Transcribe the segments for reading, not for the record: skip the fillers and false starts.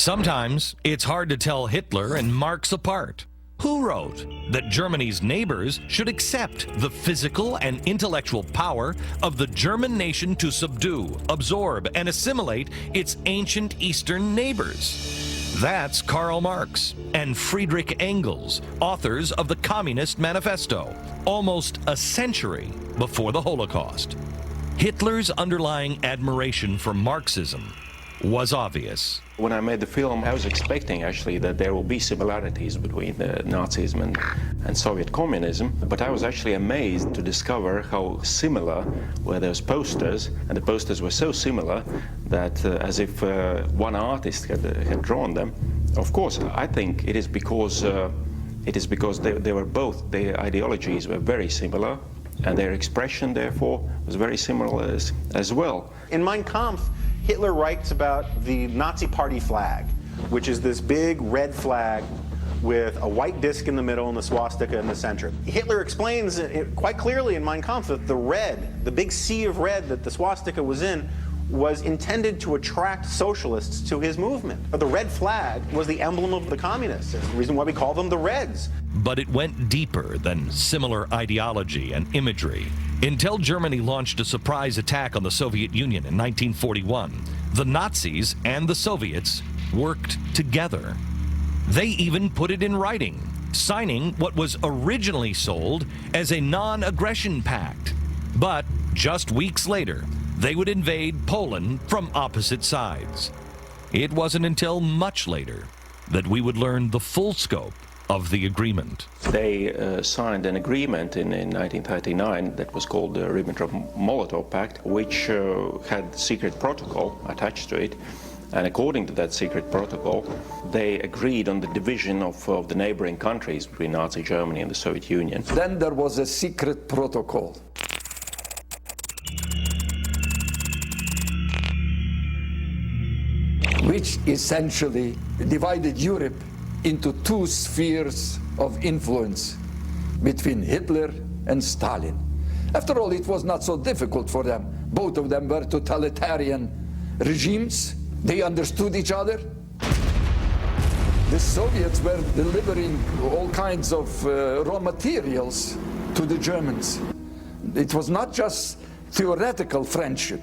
Sometimes it's hard to tell Hitler and Marx apart. Who wrote that Germany's neighbors should accept the physical and intellectual power of the German nation to subdue, absorb, and assimilate its ancient Eastern neighbors? That's Karl Marx and Friedrich Engels, authors of the Communist Manifesto, almost a century before the Holocaust. Hitler's underlying admiration for Marxism was obvious. When I made the film, I was expecting actually that there will be similarities between Nazism and Soviet communism, but I was actually amazed to discover how similar were those posters, and the posters were so similar that as if one artist had drawn them. Of course, I think it is because they were both, their ideologies were very similar, and their expression, therefore, was very similar as well. In Mein Kampf, Hitler writes about the Nazi party flag, which is this big red flag with a white disc in the middle and the swastika in the center. Hitler explains it quite clearly in Mein Kampf that the red, the big sea of red that the swastika was in, was intended to attract socialists to his movement. The red flag was the emblem of the communists. It's the reason why we call them the Reds. But it went deeper than similar ideology and imagery. Until Germany launched a surprise attack on the Soviet Union in 1941, the Nazis and the Soviets worked together. They even put it in writing, signing what was originally sold as a non-aggression pact. But just weeks later, they would invade Poland from opposite sides. It wasn't until much later that we would learn the full scope of the agreement. They signed an agreement in 1939 that was called the Ribbentrop-Molotov Pact, which had secret protocol attached to it. And according to that secret protocol, they agreed on the division of the neighboring countries between Nazi Germany and the Soviet Union. Then there was a secret protocol. Which essentially divided Europe into two spheres of influence between Hitler and Stalin. After all, it was not so difficult for them. Both of them were totalitarian regimes. They understood each other. The Soviets were delivering all kinds of raw materials to the Germans. It was not just theoretical friendship.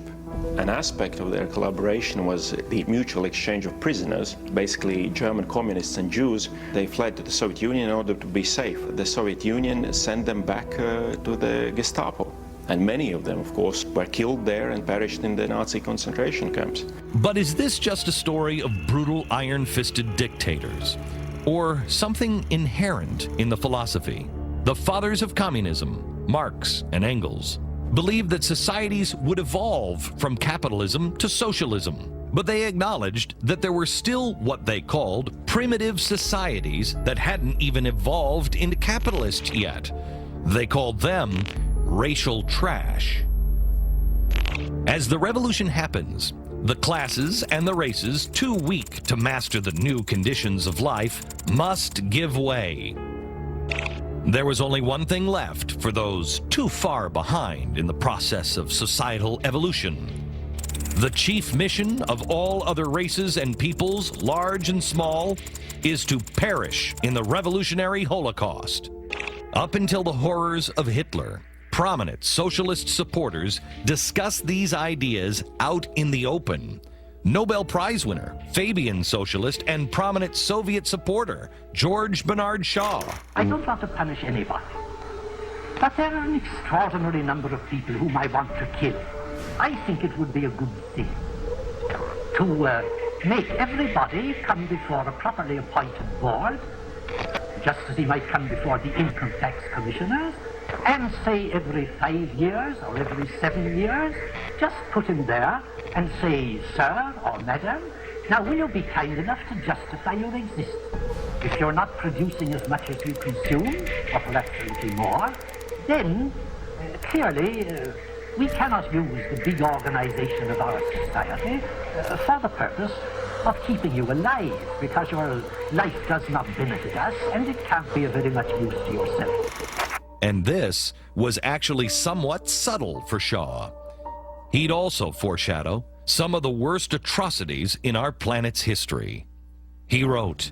An aspect of their collaboration was the mutual exchange of prisoners. Basically, German communists and Jews, they fled to the Soviet Union in order to be safe. The Soviet Union sent them back to the Gestapo. And many of them, of course, were killed there and perished in the Nazi concentration camps. But is this just a story of brutal, iron-fisted dictators? Or something inherent in the philosophy? The fathers of communism, Marx and Engels, believed that societies would evolve from capitalism to socialism. But they acknowledged that there were still what they called primitive societies that hadn't even evolved into capitalist yet. They called them racial trash. As the revolution happens, the classes and the races too weak to master the new conditions of life must give way. There was only one thing left for those too far behind in the process of societal evolution. The chief mission of all other races and peoples, large and small, is to perish in the revolutionary Holocaust. Up until the horrors of Hitler, prominent socialist supporters discussed these ideas out in the open. Nobel Prize winner, Fabian socialist, and prominent Soviet supporter, George Bernard Shaw. I don't want to punish anybody, but there are an extraordinary number of people whom I want to kill. I think it would be a good thing to make everybody come before a properly appointed board, just as he might come before the income tax commissioners, and say every 5 years or every 7 years, just put him there and say, sir or madam, now will you be kind enough to justify your existence? If you're not producing as much as you consume, or perhaps a little more, then clearly we cannot use the big organization of our society for the purpose of keeping you alive, because your life does not benefit us and it can't be of very much use to yourself. And this was actually somewhat subtle for Shaw. He'd also foreshadow some of the worst atrocities in our planet's history. He wrote,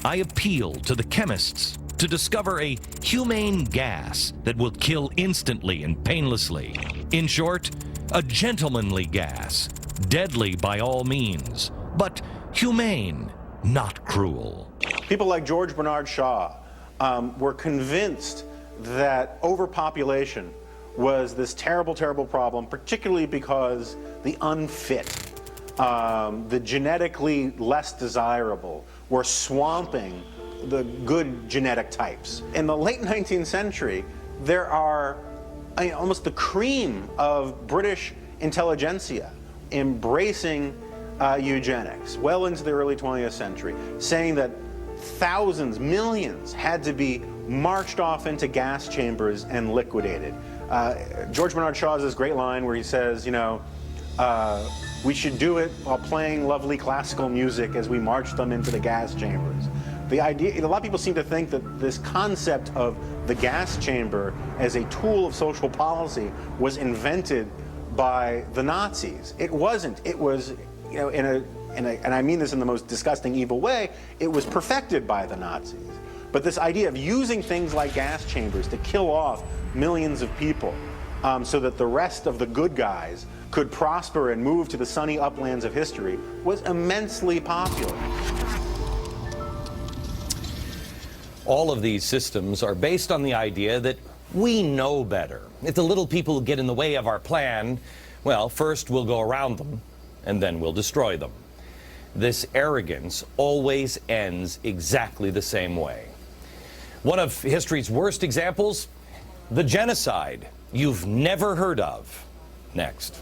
"I appeal to the chemists to discover a humane gas that will kill instantly and painlessly. In short, a gentlemanly gas, deadly by all means, but humane, not cruel." People like George Bernard Shaw were convinced that overpopulation was this terrible, terrible problem, particularly because the unfit, the genetically less desirable, were swamping the good genetic types. In the late 19th century, there are almost the cream of British intelligentsia embracing eugenics well into the early 20th century, saying that thousands, millions had to be marched off into gas chambers and liquidated. George Bernard Shaw has this great line where he says, we should do it while playing lovely classical music as we march them into the gas chambers. The idea, a lot of people seem to think that this concept of the gas chamber as a tool of social policy was invented by the Nazis. It wasn't. It was, and I mean this in the most disgusting, evil way, it was perfected by the Nazis. But this idea of using things like gas chambers to kill off millions of people so that the rest of the good guys could prosper and move to the sunny uplands of history was immensely popular. All of these systems are based on the idea that we know better. If the little people get in the way of our plan, well, first we'll go around them, and then we'll destroy them. This arrogance always ends exactly the same way. One of history's worst examples, the genocide you've never heard of. Next.